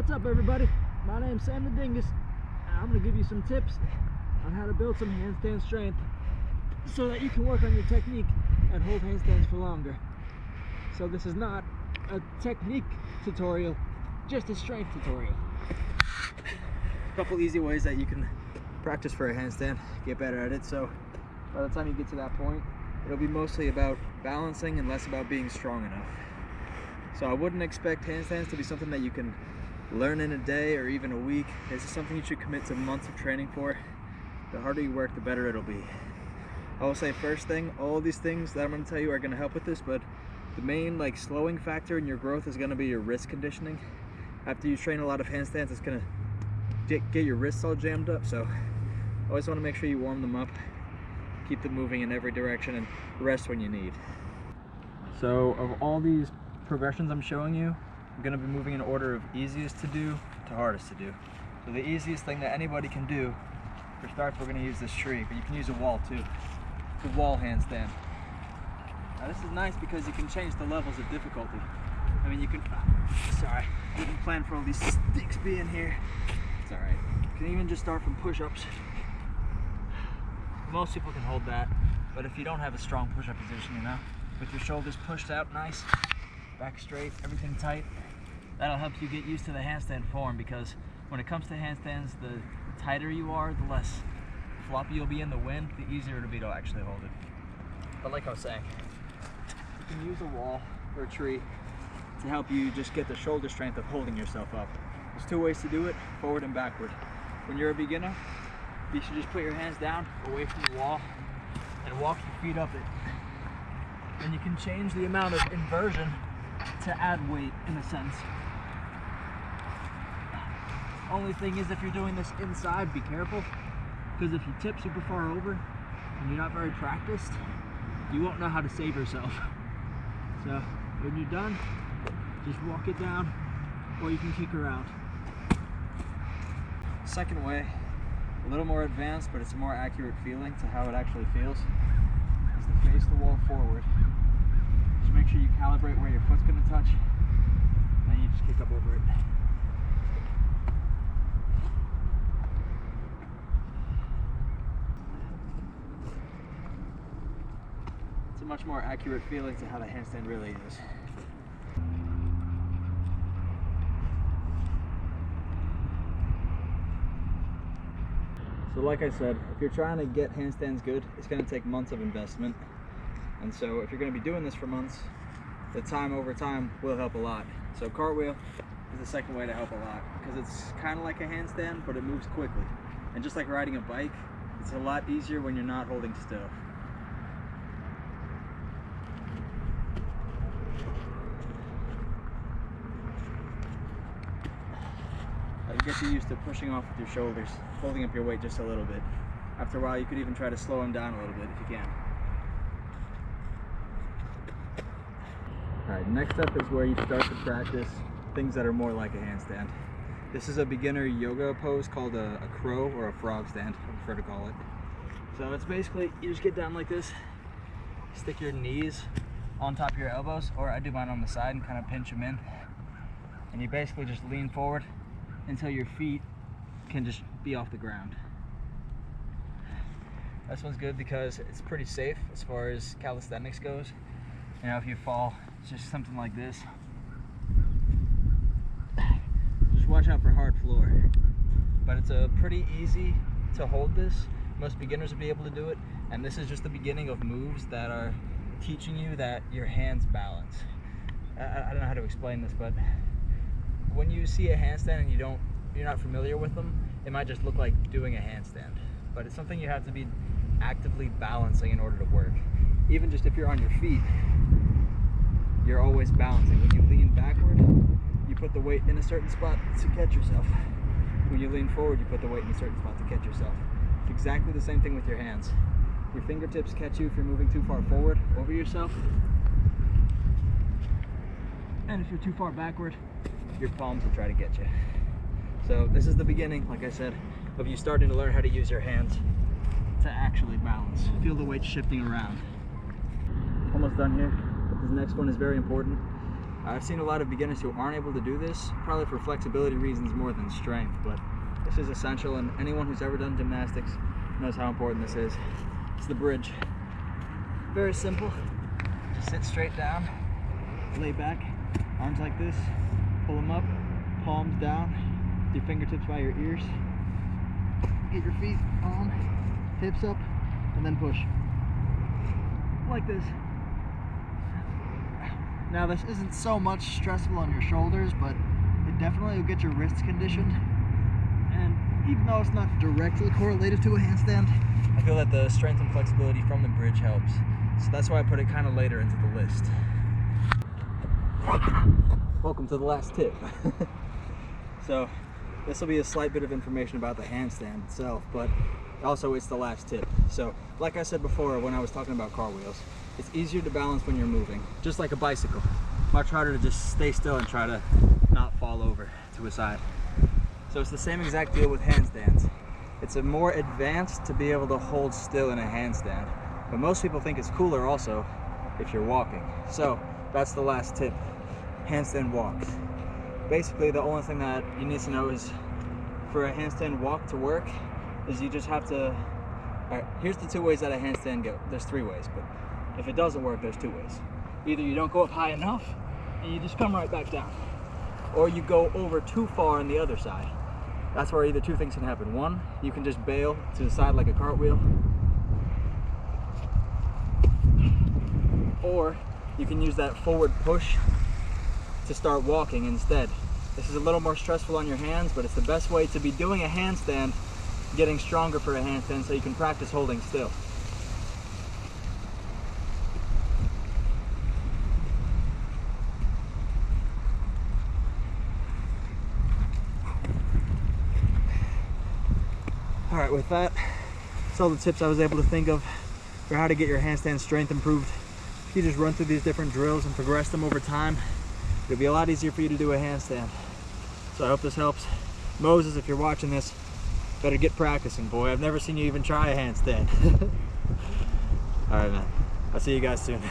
What's up, everybody? My name's Sam the Dingus, and I'm going to give you some tips on how to build some handstand strength so that you can work on your technique and hold handstands for longer. So this is not a technique tutorial, just a strength tutorial. A couple easy ways that you can practice for a handstand, get better at it. So by the time you get to that point, it'll be mostly about balancing and less about being strong enough. So I wouldn't expect handstands to be something that you can learn in a day or even a week. This is something you should commit to months of training for. The harder you work, the better it'll be. I will say first thing, all these things that I'm going to tell you are going to help with this, but the main slowing factor in your growth is going to be your wrist conditioning. After you train a lot of handstands, it's going to get your wrists all jammed up, so always want to make sure you warm them up, keep them moving in every direction, and rest when you need. So of all these progressions I'm showing you, I'm going to be moving in order of easiest to do to hardest to do. So the easiest thing that anybody can do, for starts, we're going to use this tree, but you can use a wall too. The wall handstand. Now this is nice because you can change the levels of difficulty. I mean, you can, sorry, didn't plan for all these sticks being here. It's alright. You can even just start from push-ups. Most people can hold that, but if you don't have a strong push-up position, with your shoulders pushed out nice, back straight, everything tight, that'll help you get used to the handstand form, because when it comes to handstands, the tighter you are, the less floppy you'll be in the wind, the easier it'll be to actually hold it. But like I was saying, you can use a wall or a tree to help you just get the shoulder strength of holding yourself up. There's two ways to do it, forward and backward. When you're a beginner, you should just put your hands down, away from the wall, and walk your feet up it. Then you can change the amount of inversion to add weight, in a sense. Only thing is, if you're doing this inside, be careful, because if you tip super far over and you're not very practiced, you won't know how to save yourself. So when you're done, just walk it down, or you can kick around. Second way, a little more advanced, but it's a more accurate feeling to how it actually feels, is to face the wall forward. Just make sure you calibrate where your foot's going to touch, and then you just kick up over it. It's a much more accurate feeling to how the handstand really is. So like I said, if you're trying to get handstands good, it's going to take months of investment. And so if you're going to be doing this for months, the time over time will help a lot. So cartwheel is the second way to help a lot, because it's kind of like a handstand, but it moves quickly. And just like riding a bike, it's a lot easier when you're not holding still. It'll get you used to pushing off with your shoulders, holding up your weight just a little bit. After a while, you could even try to slow them down a little bit if you can. Alright, next up is where you start to practice things that are more like a handstand. This is a beginner yoga pose called a crow or a frog stand, I prefer to call it. So it's basically, you just get down like this, stick your knees on top of your elbows, or I do mine on the side and kind of pinch them in. And you basically just lean forward until your feet can just be off the ground. This one's good because it's pretty safe as far as calisthenics goes. If you fall, it's just something like this. Just watch out for hard floor. But it's a pretty easy to hold this. Most beginners will be able to do it. And this is just the beginning of moves that are teaching you that your hands balance. I don't know how to explain this, but when you see a handstand and you're not familiar with them, it might just look like doing a handstand. But it's something you have to be actively balancing in order to work. Even just if you're on your feet, you're always balancing. When you lean backward, you put the weight in a certain spot to catch yourself. When you lean forward, you put the weight in a certain spot to catch yourself. It's exactly the same thing with your hands. Your fingertips catch you if you're moving too far forward over yourself. And if you're too far backward, your palms will try to get you. So this is the beginning, like I said, of you starting to learn how to use your hands to actually balance. Feel the weight shifting around. Almost done here, but this next one is very important. I've seen a lot of beginners who aren't able to do this, probably for flexibility reasons more than strength, but this is essential, and anyone who's ever done gymnastics knows how important this is. It's the bridge. Very simple. Just sit straight down, lay back, arms like this, pull them up, palms down, your fingertips by your ears. Get your feet on, hips up, and then push. Like this. Now this isn't so much stressful on your shoulders, but it definitely will get your wrists conditioned. And even though it's not directly correlated to a handstand, I feel that the strength and flexibility from the bridge helps. So that's why I put it kind of later into the list. Welcome to the last tip. So this will be a slight bit of information about the handstand itself, but also it's the last tip. So like I said before when I was talking about car wheels, it's easier to balance when you're moving, just like a bicycle. Much harder to just stay still and try to not fall over to a side. So it's the same exact deal with handstands. It's a more advanced to be able to hold still in a handstand, but most people think it's cooler also if you're walking. So that's the last tip, handstand walks. Basically the only thing that you need to know is for a handstand walk to work is you just have to, alright, here's the two ways that a handstand goes. There's three ways, but if it doesn't work, there's two ways. Either you don't go up high enough and you just come right back down, or you go over too far on the other side. That's where either two things can happen. One, you can just bail to the side like a cartwheel, or you can use that forward push to start walking instead. This is a little more stressful on your hands, but it's the best way to be doing a handstand, getting stronger for a handstand so you can practice holding still. Alright, with that, that's all the tips I was able to think of for how to get your handstand strength improved. If you just run through these different drills and progress them over time, it'll be a lot easier for you to do a handstand. So I hope this helps. Moses, if you're watching this, better get practicing, boy. I've never seen you even try a handstand. Alright, man. I'll see you guys soon.